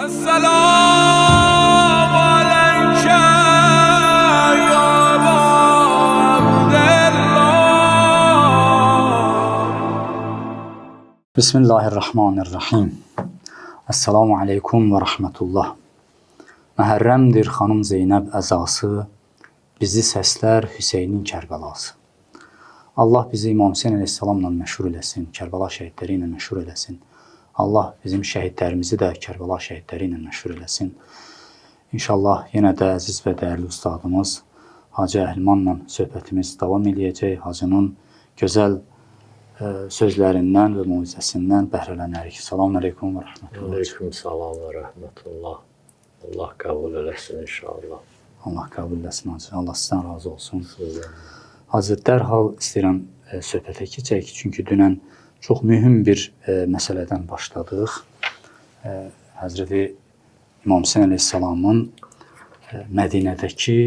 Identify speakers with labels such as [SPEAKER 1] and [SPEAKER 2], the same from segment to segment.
[SPEAKER 1] السلام عليك يا أبا عبد الله.
[SPEAKER 2] Bismillahirrahmanirrahim. Esselamu aleyküm ve rahmetullah. Məhərrəmdir xanım Zeynəb əzası, bizi səslər Hüseynin Kərbəlası. Allah bizi İmam Hüseyin əleyhissalamla məşhur eləsin, Kərbala şəhidləri ilə məşhur eləsin. Allah bizim şəhidlərimizi də Kərbəla şəhidləri ilə məşhur eləsin. İnşallah yenə də əziz və dəyərli ustadımız Hacı Əhlimanla söhbətimiz davam eləyəcək. Hacının gözəl sözlərindən və mucizəsindən bəhrələnərik. Selamun aleyküm və rəhmətullah.
[SPEAKER 3] Aleyküm salam və rəhmətullah. Allah qəbul eləsin inşallah.
[SPEAKER 2] Allah qəbul eləsin Hacı. Allah sizdən razı olsun. Hacı, dərhal istəyirəm söhbətə keçək. Çünki dünən çox mühüm bir məsələdən başladıq. Həzrəti İmam Hüseyin əleyhissalamın Mədinədəki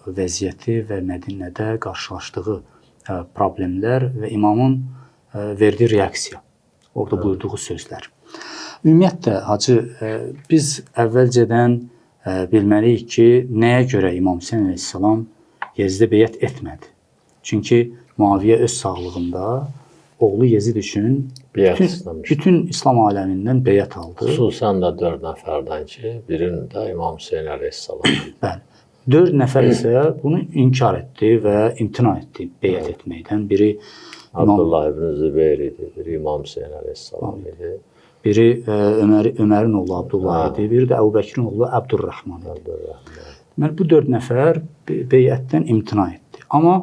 [SPEAKER 2] vəziyyəti və Mədinədə qarşılaşdığı problemlər və imamın verdiyi reaksiya, orada buyurduğu sözlər. Ümumiyyətlə, Hacı, biz əvvəlcədən bilməliyik ki, nəyə görə İmam Hüseyin əleyhissalam Yezidə beyət etmədi? Çünki Muaviyyə öz sağlığında oğlu Yezid üçün bütün İslam aləmindən beyət aldı.
[SPEAKER 3] Xüsusən də 4 nəfərdən ki, birində İmam Hüseyin əleyhissalam.
[SPEAKER 2] Bəli. 4 nəfər isə bunu inkar etdi və imtina etdi beyət etməkdən. Biri
[SPEAKER 3] Abdullah ibn Zübeyir idi, biri İmam Hüseyin əleyhissalam idi.
[SPEAKER 2] Biri Ömərin oğlu Abdullah idi, biri də Əbu Bəkirin oğlu Əbdurrahman idi. Deməli, bu 4 nəfər beyətdən imtina etdi. Amma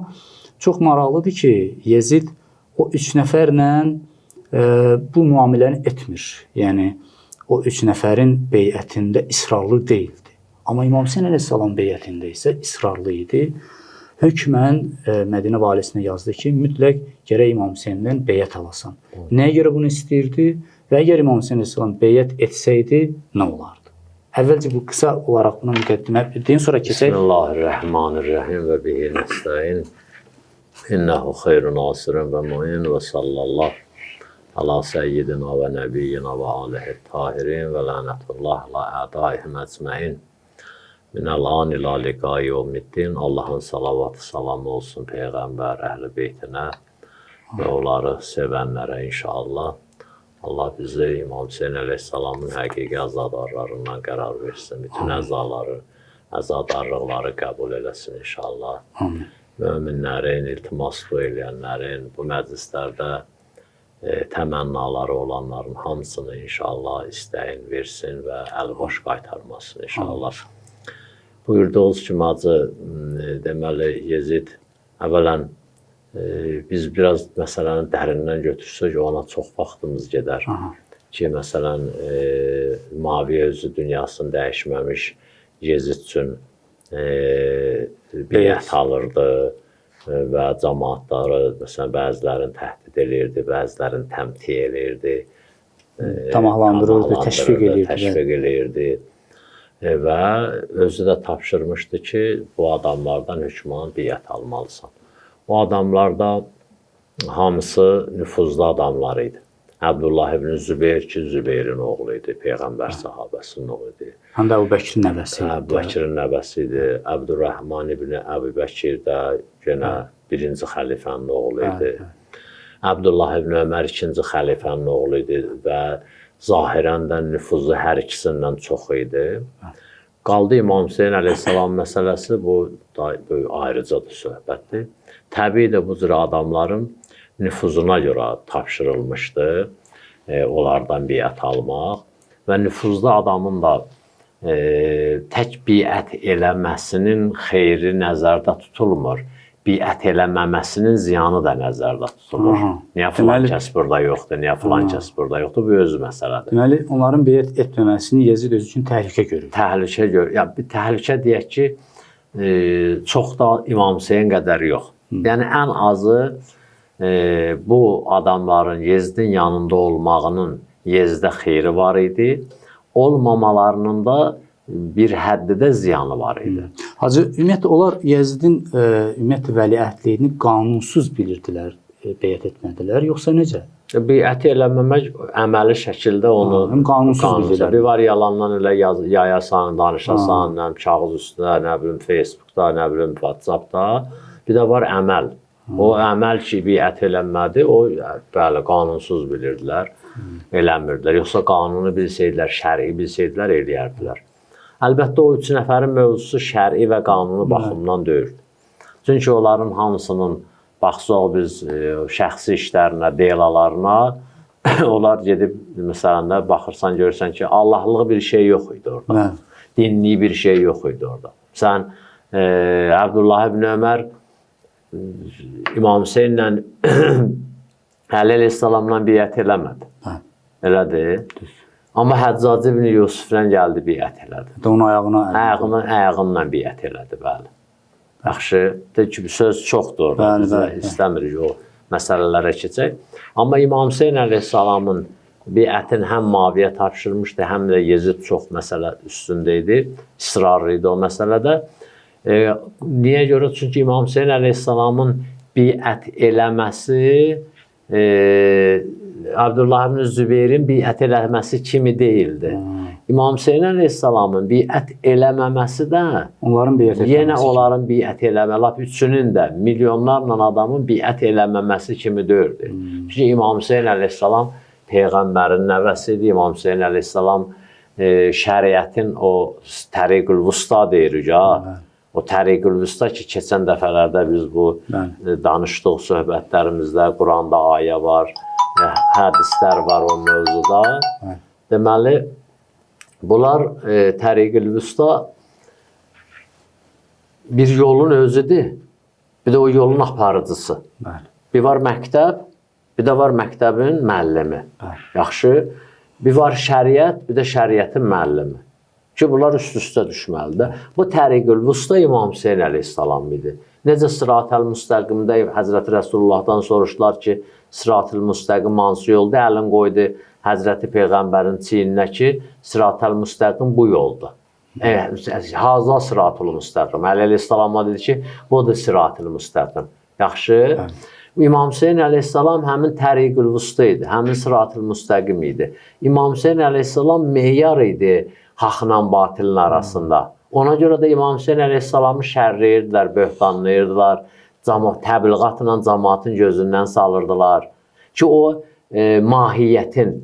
[SPEAKER 2] çox maraqlıdır ki, Yezid o 3 nəfərlə bu müamiləni etmir. Yəni, o 3 nəfərin beyətində israrlı deyildi. Amma İmam Hüseyin əleyhissalam beyətində isə israrlı idi. Hökmən Mədinə valisinə yazdı ki, mütləq gərək İmam Hüseyndən beyət alasan. Nəyə görə bunu istəyirdi? Və əgər İmam Hüseyin əleyhissalam beyət etsəydi, nə olardı? Əvvəlcə bu qısa olaraq buna müqəddimə etdikdən sonra keçək.
[SPEAKER 3] Bismillahirrahmanirrahim və bihi nəstəin. İnnəhu xeyru nasirin və mu'in və sallallahu ala səyyidina və nəbiyyina və alihi tahirin və lənətullah ala ədaihim əcməin. Minəl-an ilə liqayi yevmiddin. Allahın salavatı salamı olsun Peyğəmbər əhl-i beytinə və onları sevənlərə inşallah. Allah bizi İmam Hüseyin əleyhissalamın həqiqi əzadarlarından qərar versin. Bütün əzadarlıqları qəbul eləsin inşallah. Möminlərin, iltimas eləyənlərin, bu məclislərdə təmənnaları olanların hamısını inşallah istəyin versin və əli boş qaytarmasın inşallah. Buyurduğunuz kimi Hacı, deməli Yezid, əvvələn biz biraz məsələni dərindən götürsək, ona çox vaxtımız gedər. Ki, məsələn, Muaviyyə özü dünyasını dəyişməmiş Yezid üçün beyət alırdı və cəmaatları, məsələn, bəzilərini təhdid edirdi, bəzilərini təmtiyə edirdi.
[SPEAKER 2] Tamahlandırırdı, təşviq
[SPEAKER 3] edirdi. Və özü də tapşırmışdı ki, bu adamlardan hökmən beyət almalısan. O adamlarda hamısı nüfuzlu adamlar idi. Əbdullah ibn Zübeyir ki, Zübeyrin oğlu idi, Peyğəmbər sahabəsinin oğlu idi.
[SPEAKER 2] Həm də Əbu Bəkirin nəvəsi idi.
[SPEAKER 3] Əbu Bəkirin nəvəsi idi. Əbdurrahman ibn Əbu Bəkir də yenə birinci xəlifənin oğlu idi. Əbdullah ibn Ömər ikinci xəlifənin oğlu idi və zahirən də nüfuzu hər ikisindən çox idi. Qaldı İmam Hüseyin əleyhissalam məsələsi, bu ayrıca da söhbətdir. Təbii də bu cür adamların nüfuzuna görə tapşırılmışdı, onlardan beyət almaq və nüfuzlu adamın da tək beyət eləməsinin xeyri nəzərdə tutulmur. Beyət eləməməsinin ziyanı da nəzərdə tutulur. Niyə filan kəs burada yoxdur, niyə filan kəs burada yoxdur, bu özü məsələdir.
[SPEAKER 2] Deməli, onların beyət etməməsini Yezid özü üçün təhlükə görür.
[SPEAKER 3] Təhlükə görür. Ya, bir təhlükə deyək ki, çox da İmam Hüseyin qədər yox. Yəni, ən azı bu adamların Yezidin yanında olmağının Yezidə xeyri var idi. Olmamalarının da bir həddidə ziyanı var idi.
[SPEAKER 2] Hacı, ümumiyyətlə, onlar Yezidin vəliəhdliyini qanunsuz bilirdilər, beyət etmədilər, yoxsa necə?
[SPEAKER 3] Biət eləməmək əməli şəkildə onu
[SPEAKER 2] Həm qanunsuz bilirlər.
[SPEAKER 3] Bir var yalandan elə yayasan, danışasan, nə bilim kağız üstündə, nə bilim Facebookda, nə bilim WhatsAppda. Bir də var əməl. O əməl ki, biət eləmədi, o bəli qanunsuz bilirdilər, eləmirdilər. Yoxsa qanunu bilsəydilər, şəri bilsəydilər, eləyərdilər. Əlbəttə o 3 nəfərin mövzusu şəri və qanunu baxımından deyildi. Çünki onların hamısının baxsaq biz şəxsi işlərinə, delalarına, onlar gedib, məsələn də baxırsan, görürsən ki, Allahlığı bir şey yox idi orada. Dinliyi bir şey yox idi orada. Sən Abdullah ibn Ömər İmam Hüseynlə Əli əleyhissalamla biət eləmədi. Elədir. Amma Həccac ibn Yusuflə gəldi biət elədi.
[SPEAKER 2] Onun
[SPEAKER 3] ayağından biət elədi, bəli. Yaxşı, söz çoxdur orada, istəmirik o məsələlərə keçək. Amma İmam Hüseyn əleyhissalamın biətin həm Muaviyə tapşırmışdı, həm də Yezid çox məsələ üstündə idi, israrlı idi o məsələdə. Niyə görə? Çünki İmam Hüseyn əleyhissalamın biət eləməsi Abdullah ibn Zübeyrin biət eləməsi kimi deyildi. İmam Hüseyn əleyhissalamın biət eləməməsi də yenə onların biət eləməsi, lap üçünün də milyonlarla adamın biət eləməməsi kimi deyildi. Çünki İmam Hüseyn əleyhissalam Peyğəmbərin nəvəsi idi. İmam Hüseyn əleyhissalam şəriətin o təriqül vusta deyirik ya. O təriqül vusta ki, keçən dəfələrdə biz bu danışdıq söhbətlərimizdə, Quranda ayə var, hədislər var o mövzuda. Deməli, bunlar təriqül vusta bir yolun özüdür, bir də o yolun aparıcısı. Bir var məktəb, bir də var məktəbin müəllimi. Yaxşı, bir var şəriət, bir də şəriətin müəllimi. Ki, bunlar üst-üstə düşməlidir. Bu təriqül vusta İmam Hüseyn əleyhissalam idi. Necə sırat-əl müstəqimdə Həzrəti Rəsulullahdan soruşdular ki, sırat-əl müstəqim hansı yolda? Əlin qoydu Həzrəti Peyğəmbərin çiyninə ki, sırat-əl müstəqim bu yoldur. Haza sırat-əl müstəqim. Əli əleyhissalama dedi ki, budur sırat-əl müstəqim. Yaxşı. İmam Hüseyn əleyhissalam həmin təriqül vusta idi, həmin sırat-əl müstəqim idi. İmam Hüseyn əleyhissalam meyar idi haqla batilin arasında. Ona görə də İmam Hüseyn əleyhissalamı şərləyirdilər, böhtanlayırdılar, təbliğatla cəmaatın gözündən salırdılar ki, o mahiyyətin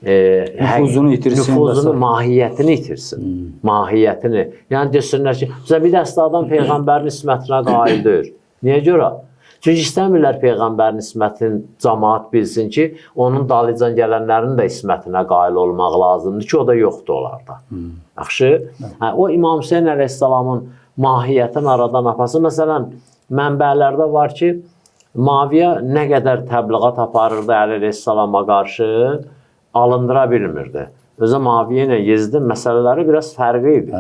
[SPEAKER 3] nüfuzunu, mahiyyətini itirsin. Mahiyyətini. Yəni, desinlər ki, bir dəstə adam Peyğəmbərin ismətinə qail deyir. Niyə görə? Çünki istəmirlər Peyğəmbərin ismətini cəmaat bilsin ki, onun dalıcan gələnlərin də ismətinə qail olmaq lazımdır ki, o da yoxdur onlarda. Yaxşı? O İmam Hüseyn əleyhissalamın mahiyyətini aradan apası. Məsələn, mənbələrdə var ki, Muaviyə nə qədər təbliğat aparırdı Əli əleyhissalama qarşı, alındıra bilmirdi. Özə Muaviyə ilə Yezidin məsələləri biraz fərqi idi.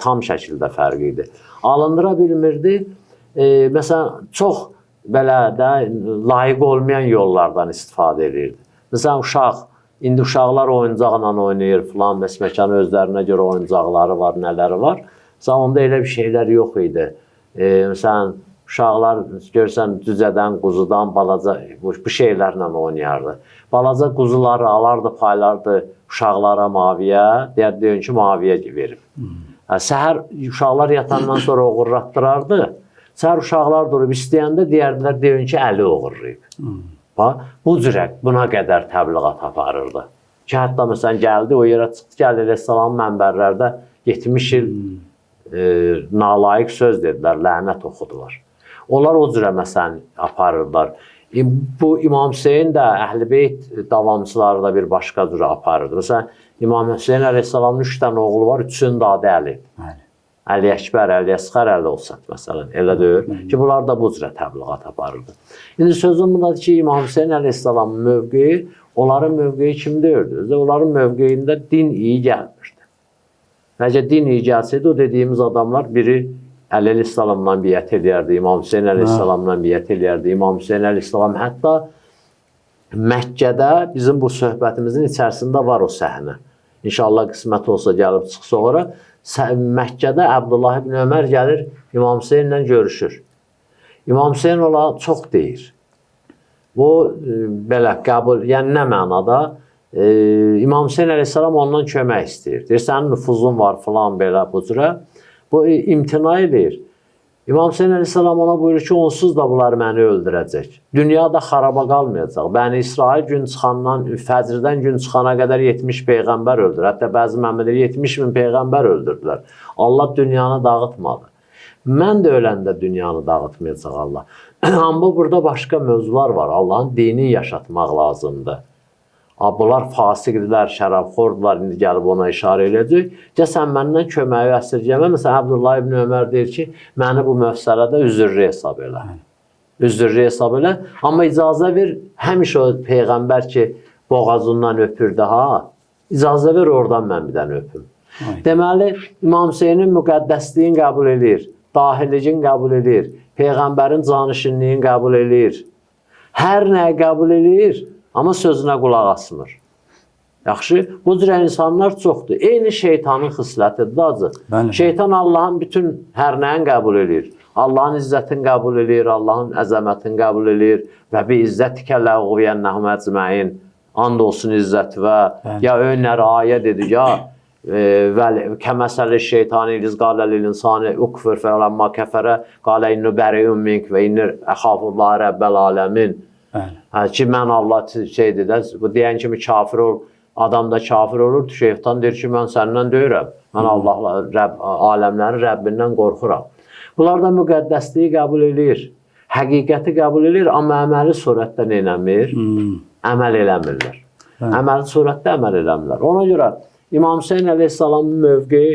[SPEAKER 3] Tam şəkildə fərqi idi. Alındıra bilmirdi. Məsələn, çox belə də layiq olmayan yollardan istifadə edirdi. Məsələn, uşaq, indi uşaqlar oyuncaqla oynayır filan, məsməkanı özlərinə görə oyuncaqları var, nələri var. Məsələn, onda elə bir şeylər yox idi. Məsələn, uşaqlar görsən cücədən, quzudan, balaca bu şeylərlə oynayardı. Balaca quzuları alardı, paylardı uşaqlara Muaviyə, deyir ki, Muaviyə verib. Səhər uşaqlar yatandan sonra oğurlatdırardı. Səhər uşaqlar durub istəyəndə deyərdilər, deyin ki, Əli oğurlayıb. Bu cürə buna qədər təbliğat aparırdı. Ki, hətta məsələn gəldi, o yerə çıxdı ki, Əli əleyhissalam mənbərlərdə 70 il nalayiq söz dedilər, lənət oxudular. Onlar o cürə məsələn aparırlar. Bu İmam Hüseyin də Əhl-i Beyt davamçıları da bir başqa cürə aparırdı. Məsələn, İmam Hüseyin əleyhissalamın 3 dənə oğlu var, üçünün də adı Əli. Əli Əkbər, Əli Əsqər, Əli Olsat, məsələn, elə deyir ki, bunlar da bu cürə təbliğat aparırdı. İndi sözüm bundadır ki, İmam Hüseyin əleyhissalamın mövqeyi, onların mövqeyi kim deyirdi? Onların mövqeyində din iyi gəlmirdi. Necə din iyi gəlsəydi, o dediyimiz adamlar biri Əli əleyhissalamla biət edərdi, İmam Hüseyin əleyhissalamla biət edərdi. İmam Hüseyin əleyhissalam hətta Məkkədə bizim bu söhbətimizin içərisində var o səhnə. İnşallah qismət olsa gəlib çıxsa ora. Məkkədə Abdullah ibn Ömər gəlir, İmam Hüseynlə görüşür. İmam Hüseyn ola çox deyir. Bu belə qəbul, yəni nə mənada? İmam Hüseyn əleyhissalam ondan kömək istəyir. Deyir, sənin nüfuzun var filan belə bu cürə. Bu imtina edir. İmam Hüseyn əleyhissalam ona buyurur ki, onsuz da bunlar məni öldürəcək. Dünyada xaraba qalmayacaq. Bəni İsrail gün çıxandan, fəcrdən gün çıxana qədər 70 peyğəmbər öldür. Hətta bəzi mənbələr 70 min peyğəmbər öldürdülər. Allah dünyanı dağıtmadı. Mən də öləndə dünyanı dağıtmayacaq Allah. Amma burada başqa mövzular var. Allahın dini yaşatmaq lazımdır. Bunlar fasiqdirlər, şərabxordular, indi gəlib ona işarə eləyəcək. Sən məndən köməyi əsirgəmə. Məsələn, Abdullah ibn Ömər deyir ki, məni bu məfsələdə üzürlü hesab elə. Üzürlü hesab elə. Amma icazə ver, həmişə o Peyğəmbər ki, boğazından öpürdü, icazə ver, oradan mən bir dənə öpüm. Deməli, İmam Hüseynin müqəddəsliyin qəbul edir, dahiliyin qəbul edir, Peyğəmbərin canişinliyin qəbul edir, hər nəyi qəbul edir. Amma sözünə qulaq asmır. Yaxşı, bu cür insanlar çoxdur. Eyni şeytanın xislətidir acı. Şeytan Allahın bütün hər nəyin qəbul edir. Allahın izzətini qəbul edir, Allahın əzəmətini qəbul edir. Və bi izzətikə ləğviyyənnəhum əcməin. And olsun izzət və ya önləri ayə dedi, ya kəməsəli şeytani iliz qalə lil-insani ukfur fələmmə kəfərə qalə innu bəriun mink və inni əxafullah rəbbəl aləmin. Ki, mən Allah şeydir də, bu deyən kimi kafir ol, adam da kafir olur, şeytan deyir ki, mən səndən deyirəm, mən Allah aləmlərin Rəbbindən qorxuram. Bunlar da müqəddəsliyi qəbul edir, həqiqəti qəbul edir, amma əməli surətdə neynəmir? Əməl eləmirlər. Əməli surətdə əməl eləmirlər. Ona görə İmam Hüseyn əleyhissalamın mövqeyi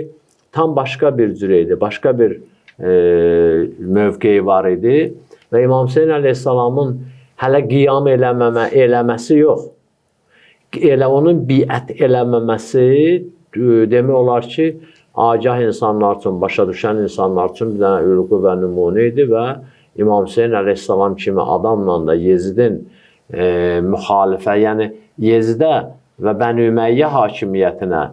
[SPEAKER 3] tam başqa bir cür idi, başqa bir mövqeyi var idi və İmam Hüseyn əleyhissalamın hələ qiyam eləməsi yox. Elə onun biət eləməməsi demək olar ki, agah insanlar üçün, başa düşən insanlar üçün bir dənə ülqü və nümunə idi və İmam Hüseyn əleyhissalam kimi adamla da Yezidin müxalifə, yəni Yezidə və Bəni Üməyyə hakimiyyətinə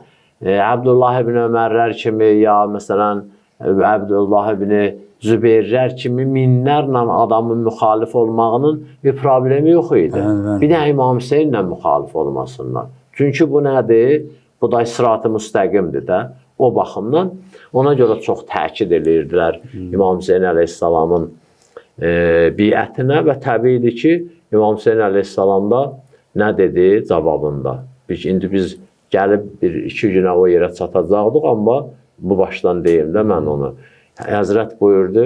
[SPEAKER 3] Abdullah ibn Ömərlər kimi ya məsələn Abdullah ibn Zübeyrlər kimi minlərlə adamın müxalif olmağının bir problemi yox idi. Bir də İmam Hüseynlə müxalif olmasından. Çünki bu nədir? Bu da sırat-ı müstəqimdir də. O baxımdan ona görə çox təkid edirdilər İmam Hüseyn əleyhissalamın biətinə və təbiidir ki, İmam Hüseyn əleyhissalam da nə dedi cavabında? İndi biz gəlib 1-2 günə o yerə çatacaqdıq, amma bu başdan deyim də mən onu. Həzrət buyurdu,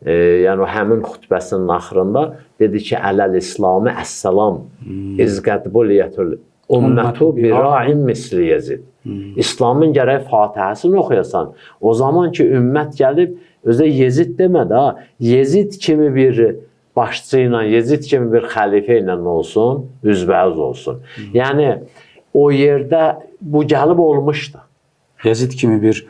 [SPEAKER 3] yəni həmin xütbəsinin axırında dedi ki, ələl-İslami əssalam izqədbuliyyətül ümmətu bir ra'in misli Yezid. İslamın gərək Fatihəsini oxuyasan. O zaman ki, ümmət gəlib, özə Yezid demədi, Yezid kimi bir başçı ilə, Yezid kimi bir xəlifə ilə olsun, üzbəüz olsun. Yəni, o yerdə bu gəlib olmuşdu.
[SPEAKER 2] Yezid kimi bir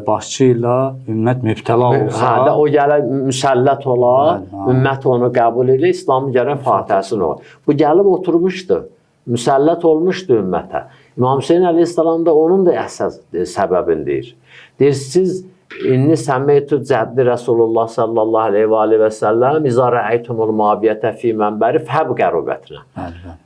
[SPEAKER 2] başçı ilə ümmət mübtəla olsa,
[SPEAKER 3] o gəlib müsəllət olar, ümmət onu qəbul edir, İslamın gərək Fatihəsini oxuyur. Bu gəlib oturmuşdu, müsəllət olmuşdu ümmətə. İmam Hüseyn əleyhissalam da onun da əsas səbəbini deyir. Deyir, siz inni səmeytü cəddi Rasulullah sallallahu aleyhi və səlləm izə rəaytumul maviyyətə fi mənbəri fəbqərubətinə.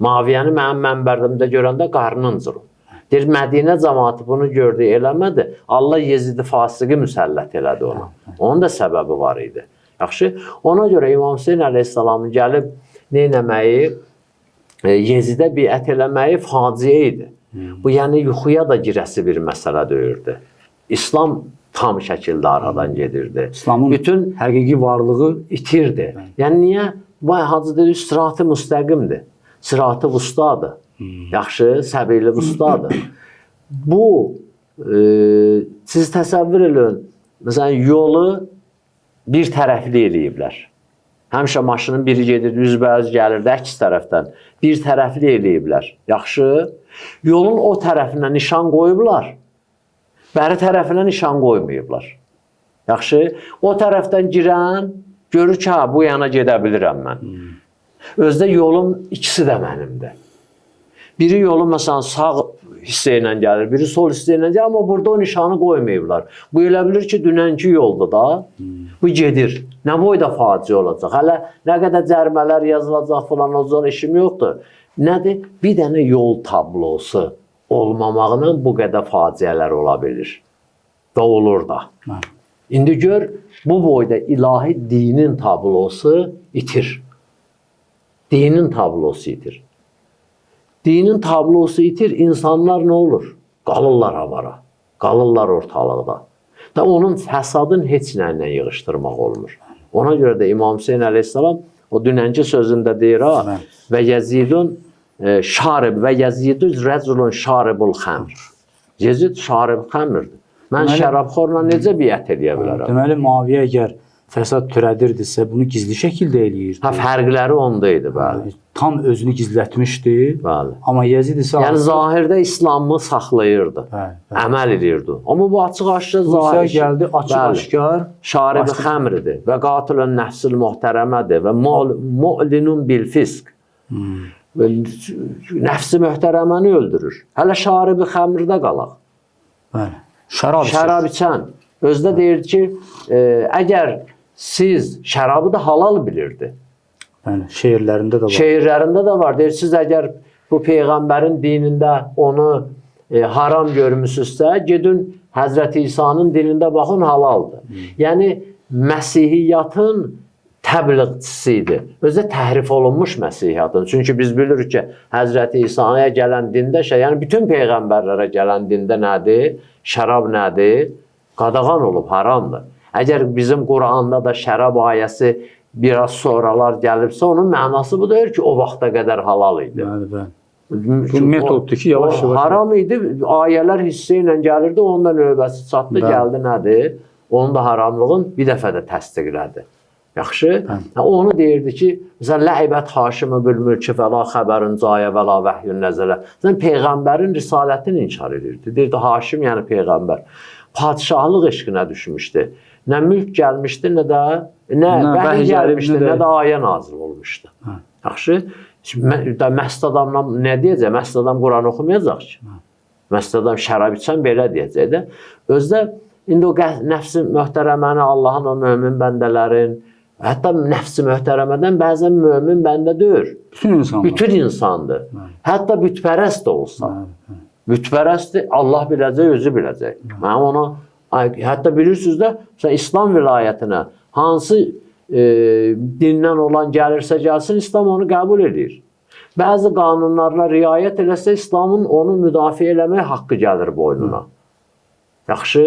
[SPEAKER 3] Maviyyəni mənim mənbərdimdə görəndə qarnın cırın. Deyir, Mədinə cəmaatı bunu gördü, eləmədi. Allah Yezidi fasiqi müsəllət elədi ona. Onun da səbəbi var idi. Yaxşı, ona görə İmam Hüseyn əleyhissalamın gəlib neynəməyi, Yezidə biət eləməyi faciə idi. Bu, yəni yuxuya da girəsi bir məsələ deyirdi. İslam tam şəkildə aradan gedirdi.
[SPEAKER 2] İslamın bütün həqiqi varlığı
[SPEAKER 3] itirdi. Yəni, niyə? Bu, hacı dedi, sırat-ı müstəqimdir. Sırat-ı vustadır. Yaxşı, səbirli vustadır. Bu, siz təsəvvür edin, məsələn, yolu bir tərəfli eləyiblər. Həmişə maşının biri gedir, üzbəüz gəlirdi, əks tərəfdən. Bir tərəfli eləyiblər. Yaxşı, yolun o tərəfinə nişan qoyublar, bəri tərəfinə nişan qoymayıblar. Yaxşı, o tərəfdən girən, görür ki, bu yana gedə bilirəm mən. Özdə yolun ikisi də mənimdir. Biri yolu məsələn sağ hissə ilə gəlir, biri sol hissə ilə gəlir, amma burada o nişanı qoymayıblar. Bu elə bilir ki, dünənki yoldur da. Bu gedir. Nə boyda faciə olacaq? Hələ nə qədər cərimələr yazılacaq falan, o zaman işim yoxdur. Nədir? Bir dənə yol tablosu olmamaqla bu qədər faciələr ola bilir. Və olur da. İndi gör, bu boyda ilahi dinin tablosu itir. Dinin tablosu itir. Dinin tablosu itir, insanlar nə olur? Qalırlar avara, qalırlar ortalıqda. Da onun fəsadın heç nə ilə yığışdırmaq olmur. Ona görə də İmam Hüseyin əleyhissalam o dünənki sözündə deyir, və Yezidun şarib və Yezidun rəculun şaribul xəmr. Yezid şarib xəmrdir. Mən şərabxorla necə biət edə bilərəm?
[SPEAKER 2] Deməli, Muaviyə əgər fəsad törədirdisə, bunu gizli şəkildə eləyirdi.
[SPEAKER 3] Fərqləri onda idi, bəli.
[SPEAKER 2] Tam özünü gizlətmişdi.
[SPEAKER 3] Bəli.
[SPEAKER 2] Amma Yezid isə...
[SPEAKER 3] Yəni, zahirdə İslamı saxlayırdı. Əməl edirdi. Amma bu açıq-aşkar zahir...
[SPEAKER 2] Musa gəldi, açıq-aşkar...
[SPEAKER 3] Şarib-i xəmridir və qatilun nəfsil muhtərəmədir və mu'linun bil fisk. Nəfsi möhtərəməni öldürür. Hələ şarib-i xəmrdə qalaq. Şərab içən. Özdə deyir ki, əgər siz şərabı da halal bilirdi.
[SPEAKER 2] Şeirlərində də var.
[SPEAKER 3] Şeirlərində də var. Deyir, siz əgər bu Peyğəmbərin dinində onu haram görmüsünüzsə, gedin Həzrəti İsa'nın dinində baxın, halaldır. Yəni, Məsihiyyatın təbliğçisi idi. Özdə təhrif olunmuş Məsihiyyatın. Çünki biz bilirik ki, Həzrəti İsa'ya gələn dində yəni bütün Peyğəmbərlərə gələn dində nədir? Şərab nədir? Qadağan olub, haramdır. Əgər bizim Quranda da şərab ayəsi biraz sonralar gəlibsə, onun mənası bu deyir ki, o vaxta qədər halal idi.
[SPEAKER 2] Bu metoddur ki, yavaş-yavaş...
[SPEAKER 3] Haram idi, ayələr hissə ilə gəlirdi, onda növbəsi çatdı, gəldi nədir? Onun da haramlığın bir dəfə də təsdiqlədi. Yaxşı? Onu deyirdi ki, məsələn, ləhibət haşimə bülmülki və la xəbərin cayə və la vəhyün nəzələ. Peyğəmbərin risalətini inkar edirdi. Deyirdi, haşim yəni Peyğəmbər. Padişahlıq eşqinə düşmüşdü. Nə mülk gəlmişdi, nə də vəhiy gəlmişdi, nə də ayə nazil olmuşdu. Yaxşı? Məst adamla nə deyəcək? Məst adam Quran oxumayacaq ki. Məst adam şərab içən belə deyəcək də. Özdə indi o nəfsi möhtərəməni Allahın o mömin bəndələrin, hətta nəfsi möhtərəmədən bəzən mömin bəndə deyir. Bütün insandır. Hətta bütpərəst də olsa. Bütpərəstdir, Allah biləcək, özü biləcək. Mənim ona, hətta bilirsiniz də, İslam vilayətinə hansı dindən olan gəlirsə gəlsin, İslam onu qəbul edir. Bəzi qanunlarına riayət eləsə, İslamın onu müdafiə eləmək haqqı gəlir boynuna. Yaxşı?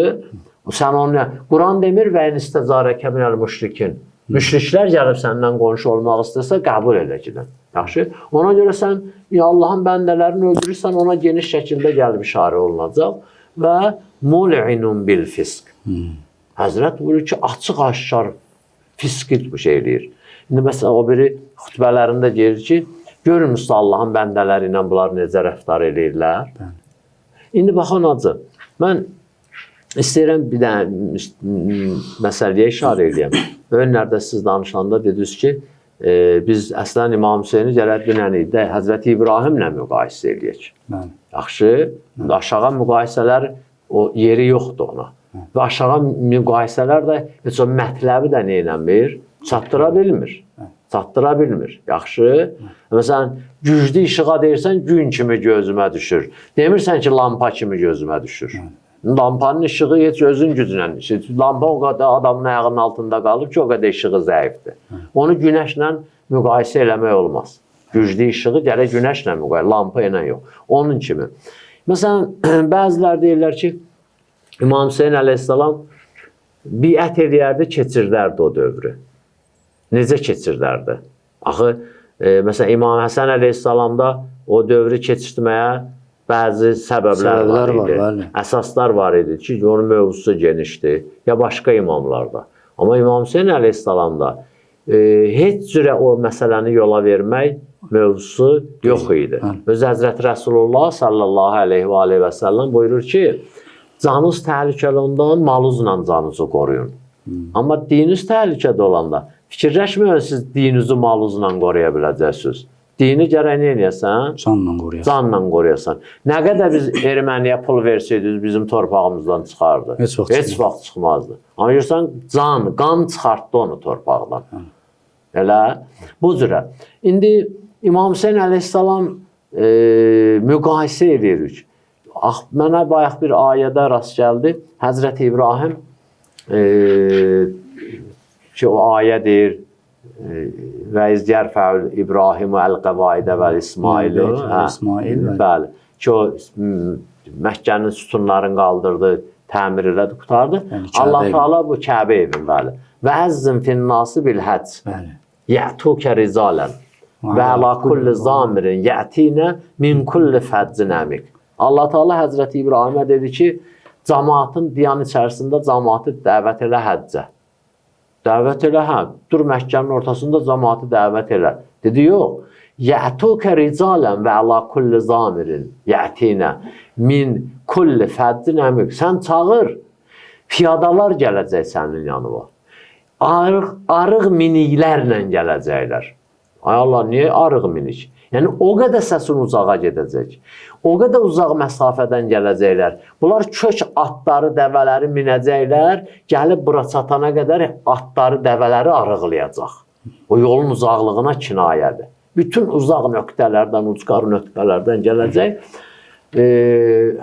[SPEAKER 3] Sən onu, Quran demir və inistəcarəkə minəl müşrikin. Müşriklər gəlib səndən qonşu olmaq istəsə, qəbul edəcəklər. Yaxşı? Ona görə sən Allahın bəndələrini öldürürsən, ona geniş şəkildə gəlib işarə olunacaq və mul'inun bil fisk. Həzrət buyurur ki, açıq-aşkar fiskit bu şey eləyir. İndi məsələn, o biri xütbələrində deyir ki, görmüsünüz Allahın bəndələri ilə bunlar necə rəftar eləyirlər. İndi baxın acı, mən istəyirəm bir dənə məsələyə işarə eləyəm. Önlərdə siz danışanda dediniz ki, biz əslən İmam Hüseyni gərək dünənlikdə Həzrəti İbrahimlə müqayisə eləyək. Yaxşı, aşağı müqayisələr o yeri yoxdur ona. Və aşağı müqayisələr də heç o mətləbi də neynəmir? Çatdıra bilmir. Çatdıra bilmir. Yaxşı. Məsələn, güclü işığa deyirsən, gün kimi gözümə düşür. Demirsən ki, lampa kimi gözümə düşür. Lampanın işığı heç özün gücünə. Lampa o qədər adamın ayağının altında qalır ki, o qədər işığı zəifdir. Onu günəşlə müqayisə eləmək olmaz. Güclü işığı gərək günəşlə müqayisə, lampa ilə yox. Onun kimi. Məsələn, bəzilər deyirlər ki, İmam Hüseyin əleyhissalam biət eləyərdi, keçirdərdi o dövrü. Necə keçirdərdi? Axı, məsələn, İmam Həsən əleyhissalamda o dövrü keçirtməyə bəzi səbəblər var idi. Əsaslar var idi ki, onun mövzusu genişdir. Ya başqa imamlarda. Amma İmam Hüseyin əleyhissalamda heç cürə o məsələni yola vermək mövzusu yox idi. Öz Həzrəti Rəsulullah sallallahu aleyhi və səlləm buyurur ki, canınız təhlükəli ondan malınızla canınızı qoruyun. Amma dininiz təhlükədə olanda fikirləşməyin siz dininizi malınızla qoruya biləcəksiniz. dini gərək nə edəsən?
[SPEAKER 2] Canla qoruyasan.
[SPEAKER 3] Canla qoruyasan. Nə qədər biz erməniyə pul versəydiniz, bizim torpağımızdan çıxardı.
[SPEAKER 2] Heç vaxt
[SPEAKER 3] çıxmazdı. Amma görürsən, qan çıxartdı onu torpaqdan. Elə bu cürə. İndi İmam Hüseyn əleyhissalam müqayisə edirik. Mənə bayaq bir ayədə rast gəldi. Həzrəti İbrahim ki, o ayə deyir və izgərfəül İbrahimu əl-qəvaidə vəl-İsmailu. Bəli. Ki, o Məkkənin sütunlarını qaldırdı, təmir elədi, qutardı. Allah Teala bu Kəbə evin, bəli. Və əzzin finnası bil-həcc. Yətukə rizalən. Və əla kulli zamirin yətinə min kulli fəccin əmik. Allah Teala Həzrəti İbrahimə dedi ki, cəmaatın diyan içərisində cəmaatı dəvət elə həccə. Dəvət elə, dur Məkkənin ortasında cəmaatı dəvət elə. Dedi, yox. Yətukə rizalən və əla kulli zamirin yətinə min kulli fəccin əmik. Sən çağır, piyadalar gələcək sənin yanıma. Arıq miniklərlə gələcəklər. Ay Allah, niyə arıq minik? Yəni, o qədər səsin uzağa gedəcək. O qədər uzaq məsafədən gələcəklər. Bunlar kök atları, dəvələri minəcəklər. Gəlib bura çatana qədər atları, dəvələri arıqlayacaq. O yolun uzaqlığına kinayədir. Bütün uzaq nöqtələrdən, ucqar nöqtələrdən gələcək.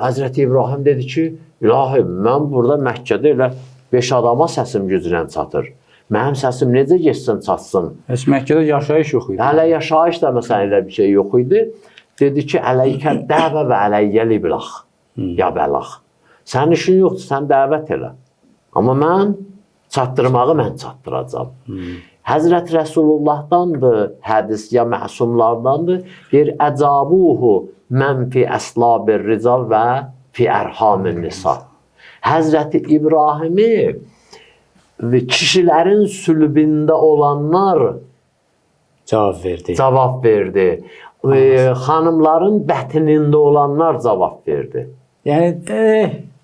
[SPEAKER 3] Həzrəti İbrahim dedi ki, İlahi, mən burada Məkkədə elə 5 adama səsim güclə çatır. Mənim səsim necə geçsin, çatsın?
[SPEAKER 2] Heç Məkkədə yaşayış yox idi.
[SPEAKER 3] Hələ yaşayış da məsələn elə bir şey yox idi. Dedi ki, ələykə dəvə və ələyyəli bilax. Ya bəlax. Sənin işin yoxdur, sən dəvət elə. Amma mən çatdırmağı mən çatdıracam. Həzrət Rəsulullahdandır, hədis ya məsumlardandır. Deyir, əcabuhu mən fi əslabir rical və fi ərhamin nisa. Həzrəti İbrahimi və kişilərin sülbündə olanlar cavab verdi. Xanımların bətnində olanlar cavab verdi.
[SPEAKER 2] Yəni,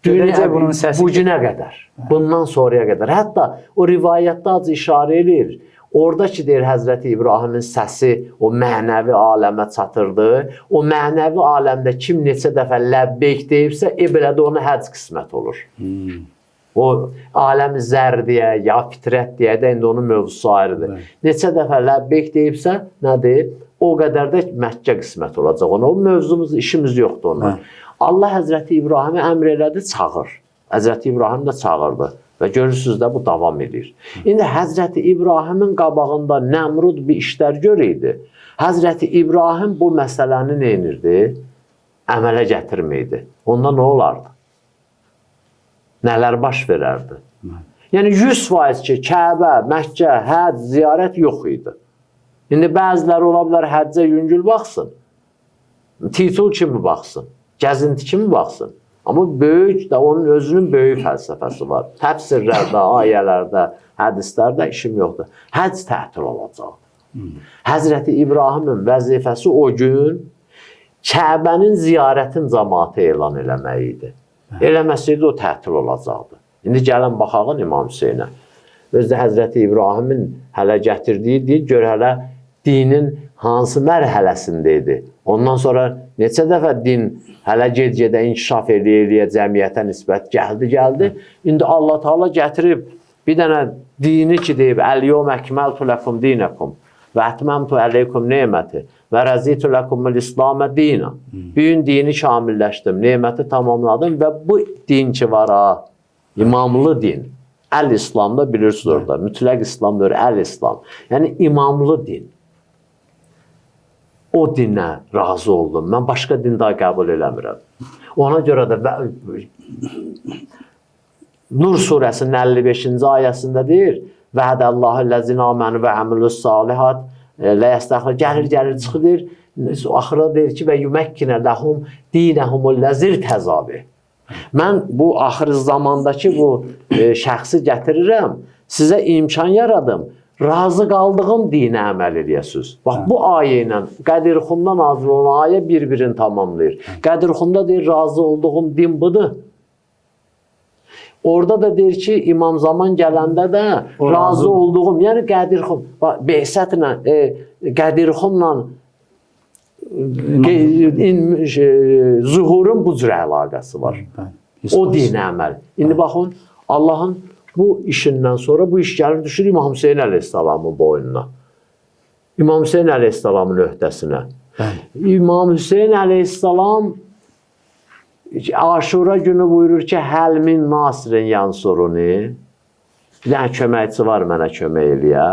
[SPEAKER 2] gedəcək bunun səsi.
[SPEAKER 3] Bu günə qədər, bundan sonraya qədər. Hətta o rivayətdə acı işarə edir. Orada ki, deyir, Həzrəti İbrahimin səsi o mənəvi aləmə çatırdı. O mənəvi aləmdə kim neçə dəfə ləbbeyk deyibsə, belə də ona həcc qismət olur. O aləmi zər deyə, ya fitrət deyə də indi onun mövzusu ayrıdır. Neçə dəfə ləbbeyk deyibsə, nədir? O qədər də Məkkə qismət olacaq ona. O mövzumuz, işimiz yoxdur ona. Allah Həzrəti İbrahimi əmr elədi, çağır. Həzrəti İbrahim də çağırdı. Və görürsünüz də bu davam edir. İndi Həzrəti İbrahimin qabağında Nəmrud bir işlər görəydi. Həzrəti İbrahim bu məsələni nə edirdi? Əmələ gətirməkdi. Onda nə olardı? Nələr baş verərdi? Yəni 100% ki, Kəbə, Məkkə, həcc, ziyarət yox idi. İndi bəziləri ola bilər həccə yüngül baxsın, titul kimi baxsın, gəzinti kimi baxsın. Amma böyük də onun özünün böyük fəlsəfəsi var. Təfsirlərdə, ayələrdə, hədislərdə işim yoxdur. Həcc tətil olacaqdır. Həzrəti İbrahimin vəzifəsi o gün Kəbənin ziyarətin cəmaatı elan eləmək idi. Eləməsəydi o tətil olacaqdı. İndi gələn baxağın İmam Hüseynə. Özdə Həzrəti İbrahimin hələ gətirdiyi deyil, gör hələ dinin hansı mərhələsində idi. Ondan sonra neçə dəfə din hələ ged-gedə inkişaf eləyə cəmiyyətə nisbət gəldi. İndi Allah Teala gətirib bir dənə dini ki deyib, Əl-yevmə əkməltu ləkum dinəkum və ətməmtu əleykum neməti və rəzitu ləkumul İslamə dinə. Bugün dini kamilləşdim, neməti tamamladım və bu din ki var ha, imamlı din. Əl-İslamda bilirsiniz orada, mütləq İslamdır, Əl-İslam. Yəni imamlı din. O dinə razı oldum. Mən başqa din daha qəbul eləmirəm. Ona görə də Nur surəsinin 55-ci ayəsində deyir, Vədəllahu ləzina aməni və əmilus salihat ləyəstəxlə gəlir çıxır deyir. Axırda deyir ki, və yüməkkinə ləhum dinəhumul ləzir təzabi. Mən bu axır zamandakı bu şəxsi gətirirəm, sizə imkan yaradım. Razı qaldığım dinə əməl eləyəsiniz. Bax, bu ayə ilə Qədirxumda nazil olan ayə bir-birini tamamlayır. Qədirxumda deyir, razı olduğum din budur. Orada da deyir ki, İmam Zaman gələndə də razı olduğum, yəni Qədirxum, Behsətlə, Qədirxumla Zuhurun bu cür əlaqəsi var.
[SPEAKER 2] Bəli.
[SPEAKER 3] O dinə əməl. İndi baxın, Allahın bu işindən sonra bu iş gəlir düşür İmam Hüseyin əleyhissalamın boynuna. İmam Hüseyin əleyhissalamın öhdəsinə. İmam Hüseyin əleyhissalam Aşura günü buyurur ki, Həl min nasirin yansuruni. Bir dənə köməkçi var mənə kömək eləyə.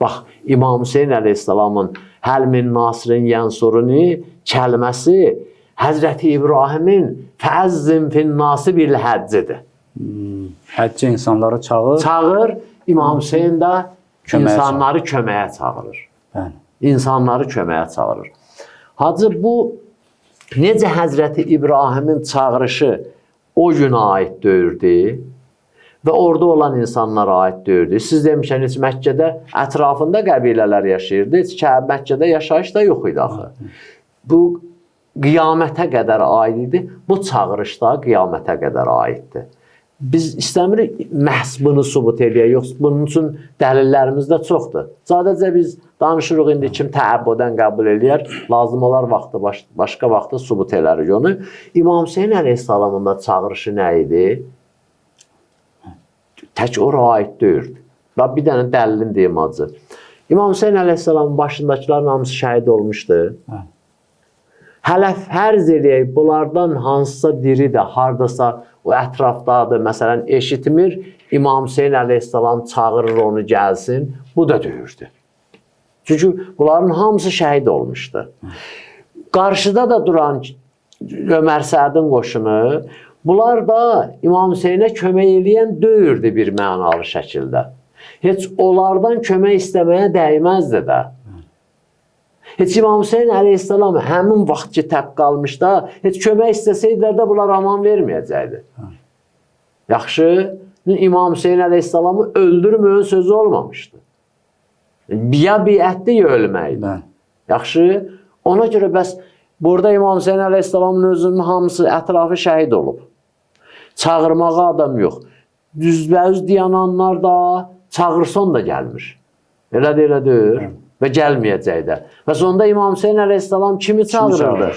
[SPEAKER 3] Bax, İmam Hüseyin əleyhissalamın Həl min nasirin yansuruni kəlməsi Həzrəti İbrahimin fəzzin fin nasi bil həccidir.
[SPEAKER 2] Həccə insanları çağır.
[SPEAKER 3] Çağır, İmam Hüseyin də insanları
[SPEAKER 2] çağırır.
[SPEAKER 3] köməyə çağırır.
[SPEAKER 2] Bəli.
[SPEAKER 3] İnsanları köməyə çağırır. Hacı bu necə Həzrəti İbrahimin çağırışı o günə aid döyürdü və orada olan insanlara aid döyürdü. Siz demişsiniz Məkkədə ətrafında qəbilələr yaşayırdı. Heç Məkkədə yaşayış da yox idi axı. Bu qiyamətə qədər aid idi. Bu çağırış da qiyamətə qədər aiddir. Biz istəmirik məhz bunu sübut eləyək, yoxsa bunun üçün dəlillərimiz də çoxdur. Sadəcə biz danışırıq, indi kim təəbbüdən qəbul eləyər, lazım olar vaxtı, başqa vaxtda sübut elərik onu. İmam Hüseyin əleyhissalamın da çağırışı nə idi? Tək ora aid deyirdi. Bir dənə dəlilin deyim acı. İmam Hüseyin əleyhissalamın başındakıların hamısı şəhid olmuşdu. Hələ fərz eləyək, bunlardan hansısa diri də, hardasa o ətrafdadır, məsələn, eşitmir, İmam Hüseyin əleyhissalam çağırır onu gəlsin, bu da deyirdi. Çünki bunların hamısı şəhid olmuşdu. Qarşıda da duran Ömər Sədin qoşunu, bunlar da İmam Hüseyinə kömək eləyən döyürdü bir mənalı şəkildə. Heç onlardan kömək istəməyə dəyməzdi də. Heç İmam Hüseyin əleyhissalam həmin vaxt ki tək qalmışda, heç kömək istəsəydilər də bunlar aman verməyəcəkdi. Yaxşı, İmam Hüseyin əleyhissalamı öldürməyən sözü olmamışdı. Ya biətli, ya ölməkdir. Yaxşı, ona görə bəs burada İmam Hüseyin əleyhissalamın özünün hamısı ətrafı şəhid olub. Çağırmağa adam yox. Düzbəüz dayananlar da çağırsan da gəlmir. Elədir. Və gəlməyəcək də. Və sonunda İmam Hüseyin əleyhissalam kimi çağırırdı?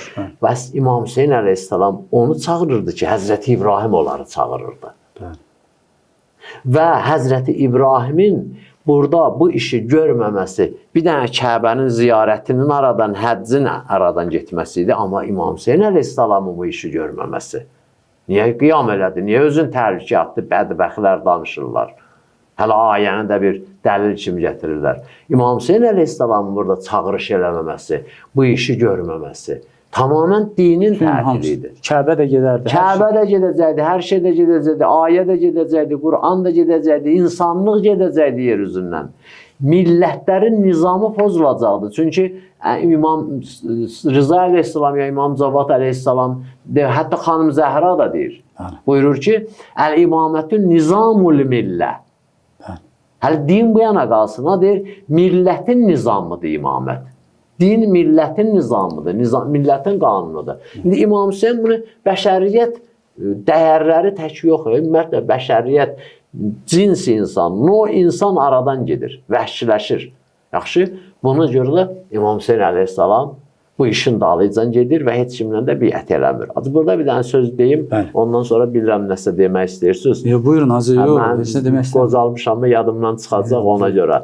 [SPEAKER 3] Bəs İmam Hüseyin əleyhissalam onu çağırırdı ki, Həzrəti İbrahim onları çağırırdı. Və Həzrəti İbrahimin burada bu işi görməməsi, bir dənə Kəbənin ziyarətinin aradan, həccin aradan getməsi idi. Amma İmam Hüseyin əleyhissalamın bu işi görməməsi. Niyə qiyam elədi? Niyə özün təhlükə atdı? Bədbəxtlər danışırlar. Hələ ayəni də bir dəlil kimi gətirirlər. İmam Hüseyin əleyhissalamın burada çağırış eləməməsi, bu işi görməməsi tamamən dinin təkidi idi.
[SPEAKER 2] Kəbə də gedərdi.
[SPEAKER 3] Kəbə də gedəcəkdi, hər şey də gedəcəkdi, ayə də gedəcəkdi, Quran da gedəcəkdi, insanlıq gedəcəkdi yer üzündən. Millətlərin nizamı pozulacaqdı. Çünki İmam Rıza əleyhissalam ya İmam Cavad əleyhissalam, hətta xanım Zəhra da deyir. Buyurur ki, Əl-İmamətün nizamul millə. Hələ din bu yana qalsın, deyir, millətin nizamıdır imamət. Din millətin nizamıdır, millətin qanunudur. İndi İmam Hüseyin bunu bəşəriyyət dəyərləri tək yox, ümumiyyətlə bəşəriyyət, cins insan, no insan aradan gedir, vəhşiləşir. Yaxşı, buna görə də İmam Hüseyin əleyhissalam bu işin dalıcan gedir və heç kimlə də biət eləmir. Burada bir dənə söz deyim, ondan sonra bilirəm nəsə demək istəyirsiniz.
[SPEAKER 2] Buyurun, Hacı, yox, demək istəyirəm.
[SPEAKER 3] Qocalmışam, yadımdan çıxacaq ona görə.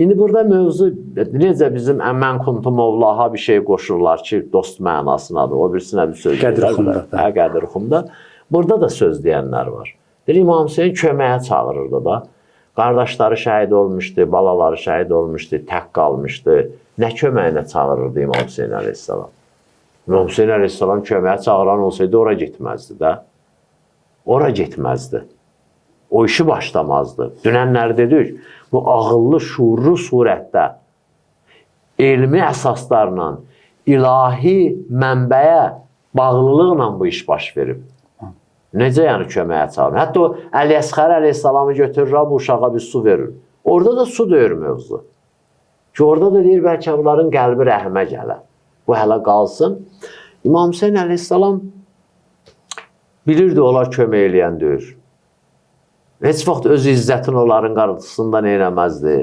[SPEAKER 3] İndi burada mövzu, necə bizim mən kuntum Mövlaha bir şey qoşurlar ki, dost mənasınadır, o birisinə bir söz deyirlər. Qədirxumda. Burada da söz deyənlər var. İmam Hüseyin köməyə çağırırdı da. Qardaşları şəhid olmuşdu, balaları şəhid olmuşdu, tək qalmışdı. Nə köməyinə çağırırdı İmam Hüseyin əleyhissalam? İmam Hüseyin əleyhissalam köməyə çağıran olsaydı ora getməzdi də. Ora getməzdi. O işi başlamazdı. Dünənlər dedik, bu ağıllı, şuurlu surətdə elmi əsaslarla, ilahi mənbəyə bağlılıqla bu iş baş verib. Necə yəni köməyə çağırır? Hətta o Əli-Əsxər əleyhissalamı götürür, bu uşağa bir su verir. Orada da su deyir mövzu. Ki orada da deyir, bəlkə bunların qəlbi rəhmə gələ. Bu hələ qalsın. İmam Hüseyin əleyhissalam bilirdi, onlar kömək eləyən deyir. Heç vaxt öz izzətini onların qarşısında neynəməzdi,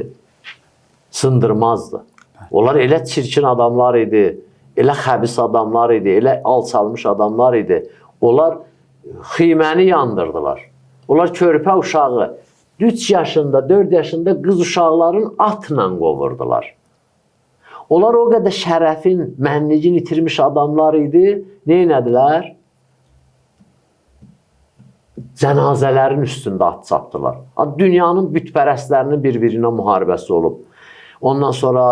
[SPEAKER 3] sındırmazdı. Onlar elə çirkin adamlar idi, elə xəbis adamlar idi, elə alçalmış adamlar idi. Onlar xiyməni yandırdılar. Onlar körpə uşağı 3 yaşında, 4 yaşında qız uşaqların atla qovurdular. Onlar o qədər şərəfin, mənliyin itirmiş adamlar idi. Nə etdilər? Cənazələrin üstündə at çapdılar. Dünyanın bütpərəstlərinin bir-birinə müharibəsi olub. Ondan sonra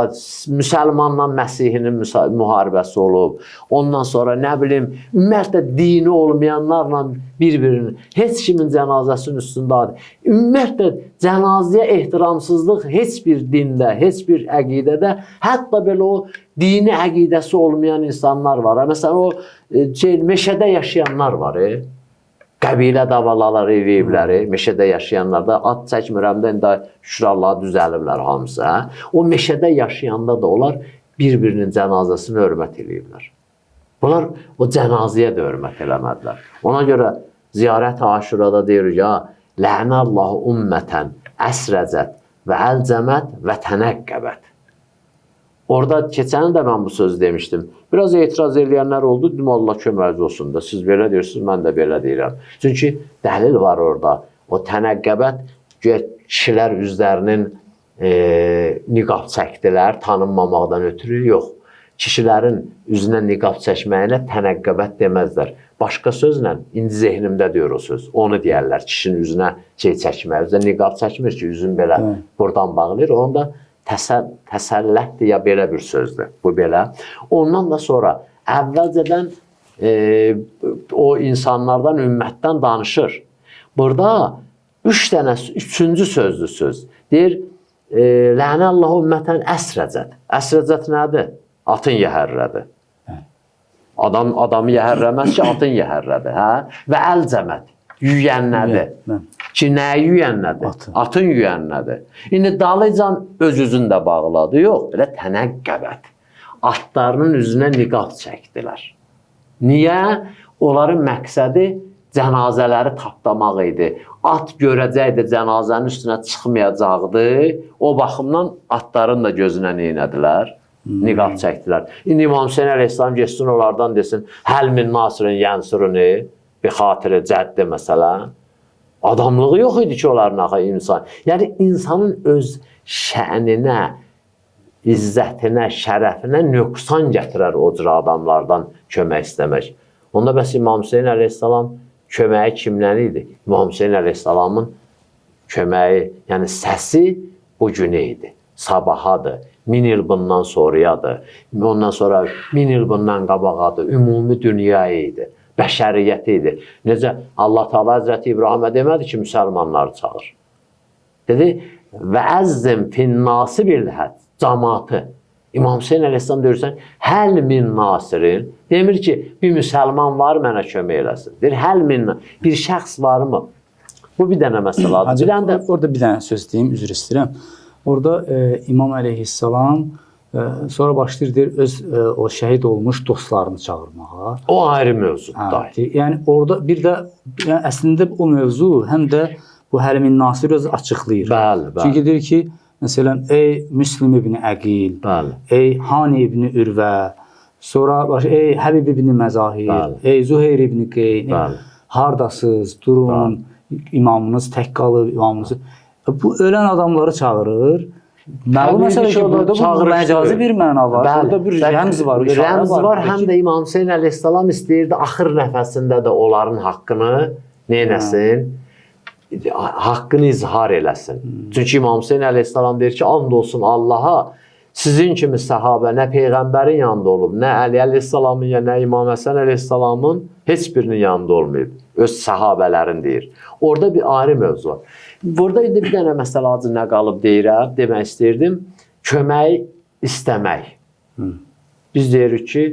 [SPEAKER 3] müsəlmanla Məsihinin müharibəsi olub. Ondan sonra nə bilim, ümumiyyətlə dini olmayanlarla bir-birinin, heç kimin cənazəsinin üstündədir. Ümumiyyətlə cənazəyə ehtiramsızlıq heç bir dində, heç bir əqidədə, hətta belə o dini əqidəsi olmayan insanlar var. Məsələn, o meşədə yaşayanlar var. Qəbilə davalaları eləyiblər, meşədə yaşayanlar da, ad çəkmirəm də, indi şükür Allaha düzəliblər hamısı. O meşədə yaşayanda da onlar bir-birinin cənazəsini hörmət eləyiblər. Bunlar o cənazəyə də hörmət eləmədilər. Ona görə ziyarət-i Aşurada deyir ya, Lənəllahu ümmətən əsrəcət və əlcəmət və tənəqqəbət. Orada keçəni də mən bu sözü demişdim. Biraz etiraz edənlər oldu. Dedim Allah köməyiniz olsun da. Siz belə deyirsiniz, mən də belə deyirəm. Çünki dəlil var orada. O tənəqqəbət kişilər üzlərinin niqab çəkdilər, tanınmamaqdan ötürü yox. Kişilərin üzünə niqab çəkməyinə tənəqqəbət deməzlər. Başqa sözlə, indi zehnimdə deyir o söz. Onu deyərlər, kişinin üzünə çəkmək. Üzünə niqab çəkmir ki, üzün belə buradan bağlayır. Onu da təsəllətdir ya belə bir sözdür. Bu belə. Ondan da sonra əvvəlcədən o insanlardan, ümmətdən danışır. Burada 3 dənə, 3-cü sözdür söz. Deyir, Lənəllahu ümmətən əsrəcət. Əsrəcət nədir? Atın yəhərrədir. Adamı yəhərrəməz ki, atın yəhərrədir. Və əlcəmət. Yüyən nədir? Ki, nəyi yüyən nədir? Atın yüyən nədir? İndi dalıcan öz-üzünü də bağladı. Yox, elə tənəqqəbət. Atlarının üzünə niqab çəkdilər. Niyə? Onların məqsədi cənazələri tapdamaq idi. At görəcəkdi, cənazənin üstünə çıxmayacaqdı. O baxımdan atların da gözünə neynədilər? Niqab çəkdilər. İndi İmam Hüseyin əleyhissalam geçsin onlardan desin, həl min nasirin yənsuruni bir xatirə cəddi məsələn. Adamlığı yox idi ki, onların axı insan. Yəni, insanın öz şəninə, izzətinə, şərəfinə nöqsan gətirər o cür adamlardan kömək istəmək. Onda bəs İmam Hüseyin əleyhissalam köməyi kimdən idi? İmam Hüseyin əleyhissalamın köməyi, yəni səsi bu günə idi. Sabahadır, 1000 il bundan sonrayadır, ondan sonra 1000 il bundan qabağadır, ümumi dünya idi. Bəşəriyyəti idi. Necə Allah Teala Həzrəti İbrahimə demədi ki, müsəlmanları çağır. Dedi, və əzzim finnası bilhət, cəmatı. İmam Hüseyin əleyhissalam deyirsən, həl min nasirin. Demir ki, bir müsəlman var mənə kömək eləsin. Deyir, həl min, bir şəxs varmı? Bu bir dənə məsələdir.
[SPEAKER 2] Orada bir dənə söz deyim, üzr istəyirəm. Orada İmam əleyhissalam sonra başlayır deyir, öz o şəhid olmuş dostlarını çağırmağa.
[SPEAKER 3] O ayrı mövzudur.
[SPEAKER 2] Yəni orada bir də yəni, əslində o mövzu həm də bu Həlimin Nasir öz açıqlayır.
[SPEAKER 3] Bəli, bəli.
[SPEAKER 2] Çünki deyir ki, məsələn, ey Müslim ibn Əqil,
[SPEAKER 3] bəli.
[SPEAKER 2] Ey Hani ibn Ürvə, sonra ey Həbib ibn Məzahir, bəli. Ey Zuheyr ibn Qeyn, hardasız, durun, bəli. İmamınız tək qalıb, imamınız. Bu ölən adamları çağırır. Məlum məsələ ki, burada bu məcazi bir məna var. Burada bir rəmz var, işarə var.
[SPEAKER 3] Rəmz var, həm də İmam Hüseyin əleyhissalam istəyirdi, axır nəfəsində də onların haqqını neynəsin? Haqqını izhar eləsin. Çünki İmam Hüseyin əleyhissalam deyir ki, and olsun Allaha, sizin kimi səhabə nə Peyğəmbərin yanında olub, nə Əli əleyhissalamın, ya nə İmam Həsən əleyhissalamın heç birinin yanında olmayıb. Öz səhabələrin deyir. Orada bir ayrı mövzu var. Burada indi bir dənə məsələ acı nə qalıb deyirəm, demək istəyirdim. Kömək istəmək. Biz deyirik ki,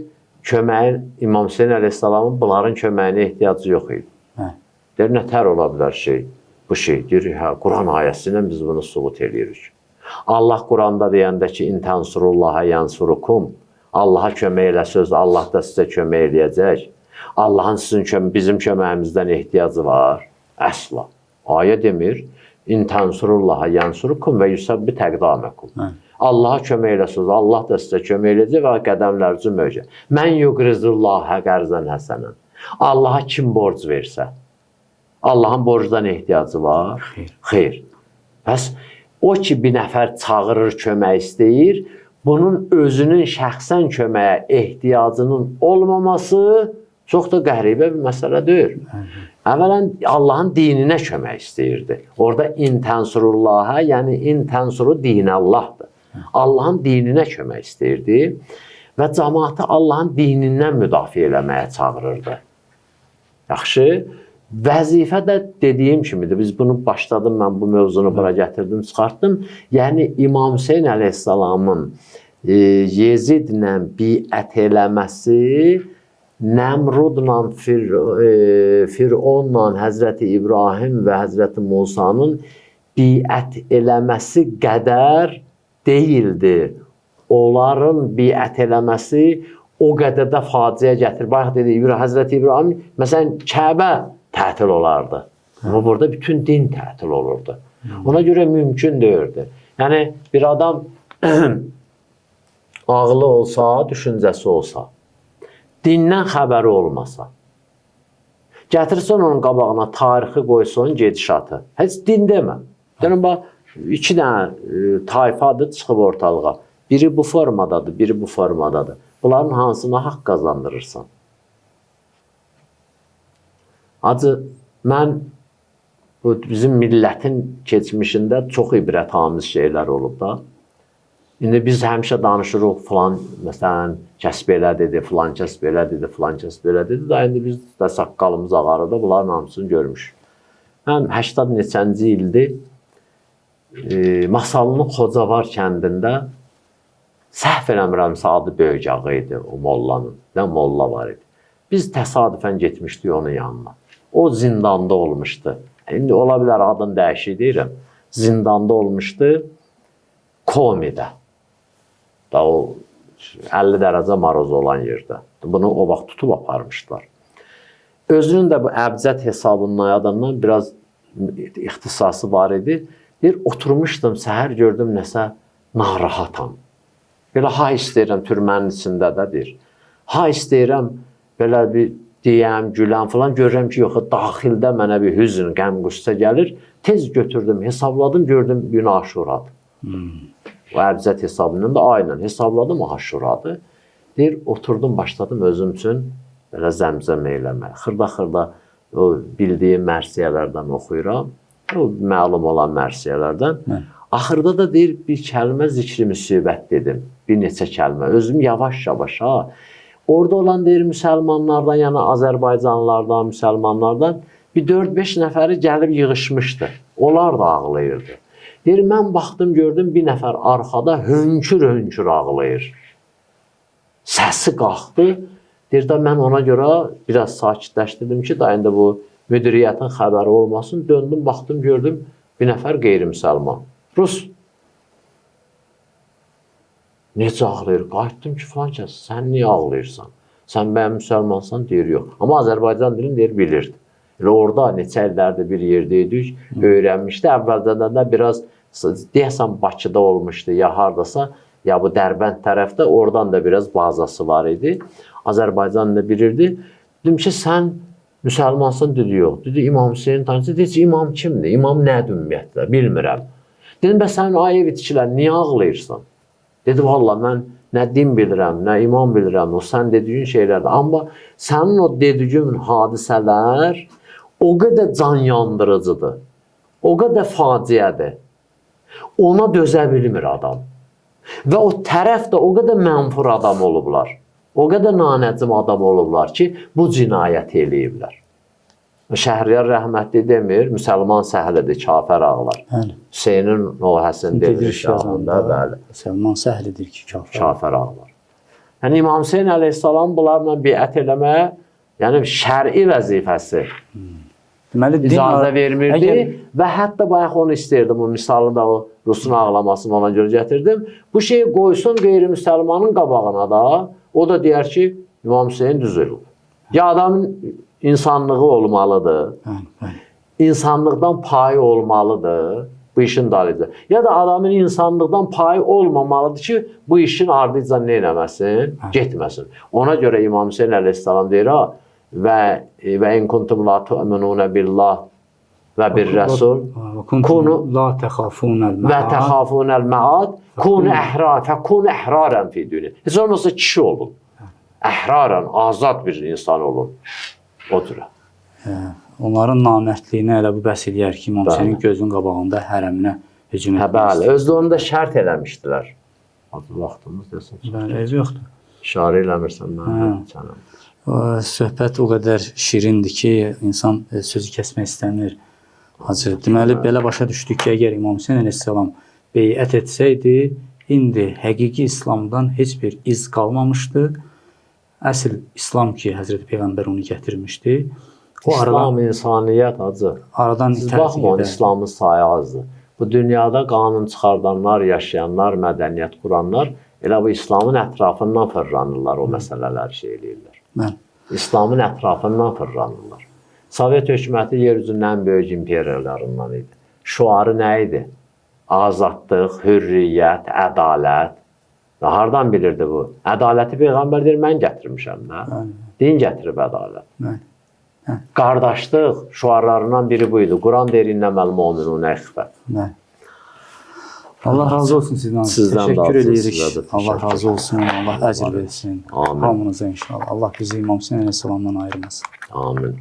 [SPEAKER 3] köməyin İmam Hüseyin əleyhissalamın bunların köməyinə ehtiyacı yox idi. Deyir, nətər ola bilər bu şey? Deyir, Quran ayəsindən biz bunu subut edirik. Allah Quranda deyəndə ki, İntənsurullaha yansurukum. Allaha kömək elə söz, Allah da sizə kömək eləyəcək. Allahın bizim köməyimizdən ehtiyacı var. Əsla. Ayə demir, İntənsurullaha yansurukum və yüsəbbit əqdaməkum. Allaha kömək eləsiniz, Allah da sizə kömək eləyəcək və qədəmlərinizi möhkəm. Mən yuqrizullaha qərzən həsənən. Allaha kim borc versə, Allahın borcdan ehtiyacı var? Xeyr. Bəs o ki, bir nəfər çağırır, kömək istəyir, bunun özünün şəxsən köməyə ehtiyacının olmaması çox da qəribə bir məsələ deyil. Əvvələn Allahın dininə kömək istəyirdi. Orada intənsurullaha, yəni intənsuru dinəllahdır. Allahın dininə kömək istəyirdi və cəmaatı Allahın dinindən müdafiə eləməyə çağırırdı. Yaxşı, vəzifə də dediyim kimidir. Biz bunu başladım, mən bu mövzunu bura gətirdim, çıxartdım. Yəni İmam Hüseyn əleyhissalamın Yezidlə biət eləməsi Nəmrudla, Fironla, Həzrəti İbrahim və Həzrəti Musanın biət eləməsi qədər deyildi. Onların biət eləməsi o qədər də faciə gətirir. Bayaq dedi, Həzrəti İbrahim, məsələn, Kəbə tətil olardı. Amma burada bütün din tətil olurdu. Ona görə mümkün deyirdi. Yəni, bir adam ağlı olsa, düşüncəsi olsa, dindən xəbəri olmasa, gətirsən onun qabağına tarixi qoysun, gedişatı. Heç din demə. Yəni, bax, 2 dənə tayfadır çıxıb ortalığa. Biri bu formadadır, biri bu formadadır. Bunların hansına haqq qazandırırsan? Acı, mən bizim millətin keçmişində çox ibrətamiz şeylər olub da. İndi biz həmişə danışırıq, filan, məsələn, kəs belə dedi, filan kəs belə dedi, filan kəs belə dedi. Da indi biz də saqqalımız ağarıda bunların hamısını görmüşük. Mən 80 neçənci ildir Masalının Xocavar kəndində səhv eləmirəmsə adı Böyükağı idi o mollanın. Bir molla var idi. Biz təsadüfən getmişdik onun yanına. O zindanda olmuşdu. İndi ola bilər adını dəyişik deyirəm. Zindanda olmuşdu Komidə. Da o 50 dərəcə maroz olan yerdə. Bunu o vaxt tutub aparmışdılar. Özünün də bu əbcəd hesabının adından biraz ixtisası var idi. Bir oturmuşdum, səhər gördüm nəsə narahatam. Belə ha istəyirəm türmənin içində də deyir. Ha istəyirəm belə bir deyəm, güləm falan. Görürəm ki, yox, daxildə mənə bir hüzn, qəm, qüssə gəlir. Tez götürdüm, hesabladım, gördüm gün Aşuradır. O əbcəd hesabının da aynen hesabladım, o Aşuradır. Deyir, oturdum, başladım özüm üçün belə zəmzəm eləmək. Xırda-xırda o bildiyim mərsiyələrdən oxuyuram. O məlum olan mərsiyələrdən. Axırda da deyir, bir kəlmə zikri müsibət dedim. Bir neçə kəlmə. Özüm yavaş-yavaş ha. Orada olan deyir, müsəlmanlardan, yəni Azərbaycanlılardan, müsəlmanlardan bir 4-5 nəfəri gəlib yığışmışdı. Onlar da ağlayırdı. Deyir, mən baxdım, gördüm, bir nəfər arxada hönkür-hönkür ağlayır. Səsi qalxdı. Deyir, da mən ona görə biraz sakitləşdirdim ki, da indi bu müdiriyyətin xəbəri olmasın. Döndüm, baxdım, gördüm, bir nəfər qeyri-müsəlman. Rus. Necə ağlayır? Qayıtdım ki, falan kəs, sən niyə ağlayırsan? Sən bəyəm müsəlmansan? Deyir, yox. Amma Azərbaycan dilini deyir, bilirdi. Elə orada neçə illərdir bir yerdəydik, öyrənmişdi. Əvvəldən də biraz, deyəsən Bakıda olmuşdu, ya hardasa, ya bu Dərbənd tərəfdə, oradan da biraz bazası var idi. Azərbaycan da bilirdi. Dedim ki, sən müsəlmansan? Dedi, yox. Dedi, İmam Hüseyin tanısı. Dedi ki, imam kimdir? İmam nədir ümumiyyətlə? Bilmirəm. Dedim, bəs sən ayə bitkilər, niyə ağlayırsan? Dedi, valla mən nə din bilirəm, nə imam bilirəm, o sən dediyin şeylərdir. Amma sənin o dediyin hadisələr o qədər can yandırıcıdır, o qədər faciədir. Ona dözə bilmir adam. Və o tərəf də o qədər mənfur adam olublar, o qədər nanəcim adam olublar ki, bu cinayət eləyiblər. Şəhriyar rəhmətli demir, müsəlman səhlidir, kafir ağlar. Hüseynin Nohəsini demir şahında, bəli.
[SPEAKER 2] Müsəlman səhlidir ki,
[SPEAKER 3] kafir ağlar. Yəni İmam Hüseyin əleyhissalam bunlarla biət eləməyə, yəni şəri vəzifəsi icazə vermirdi və hətta bayaq onu istəyirdim, o misalını da o Rusun ağlamasını ona görə gətirdim. Bu şeyi qoysun qeyri-müsəlmanın qabağına da, o da deyər ki, İmam Hüseyin düzülür. Ya adamın insanlığı olmalıdır, insanlıqdan payı olmalıdır. bu işin dalıca. Ya da adamın insanlıqdan payı olmamalıdır ki, bu işin ardıca nə eləməsin, getməsin. Ona görə İmam Hüseyin əleyhissalam deyir, və in kuntum la tu'minuna billah və bir rəsul kunu
[SPEAKER 2] la təxafunəl
[SPEAKER 3] və təxafunəl məad kunu əhrar, fəkunu əhrarən fi dünya. Heç olmasa kişi olun. Əhrarən, azad bir insan olun. O cürə.
[SPEAKER 2] Onların namərdliyinə elə bu bəhs eləyər ki, İmam Hüseynin gözünün qabağında hərəminə hücum etmək.
[SPEAKER 3] Bəli, özlərində şərt eləmişdilər. Vaxtımız desin.
[SPEAKER 2] Bəli, ev yoxdur.
[SPEAKER 3] İşarə eləmirsən mən canım.
[SPEAKER 2] Söhbət o qədər şirindir ki, insan sözü kəsmək istəmir. Hacı, deməli, belə başa düşdük ki, əgər İmam Hüseyin əleyhissalam beyət etsəydi, indi həqiqi İslamdan heç bir iz qalmamışdı. Əsl İslam ki, Həzrəti Peyğəmbər onu gətirmişdi.
[SPEAKER 3] İslam, insaniyyət acı.
[SPEAKER 2] Aradan
[SPEAKER 3] Siz baxmayın, İslamın sayı azdır. Bu dünyada qanun çıxardanlar, yaşayanlar, mədəniyyət quranlar elə bu İslamın ətrafından fırlanırlar, o məsələləri şey eləyirlər. İslamın ətrafından fırlanırlar. Sovet hökuməti yer üzünün ən böyük imperiyalarından idi. Şuarı nə idi? Azadlıq, hürriyyət, ədalət. Hardan bilirdi bu? Ədaləti Peyğəmbər deyir, mən gətirmişəm də. Din gətirib ədalət. Qardaşlıq şuarlarından biri bu idi. Quran deyir, innəməl mu'minunə ixfət.
[SPEAKER 2] Allah razı olsun sizdən. Təşəkkür edirik. Allah razı olsun. Allah əcr versin.
[SPEAKER 3] Amin.
[SPEAKER 2] Hamınıza inşallah. Allah bizi İmam Hüseyin əleyhissalamdan ayırmasın.
[SPEAKER 3] Amin.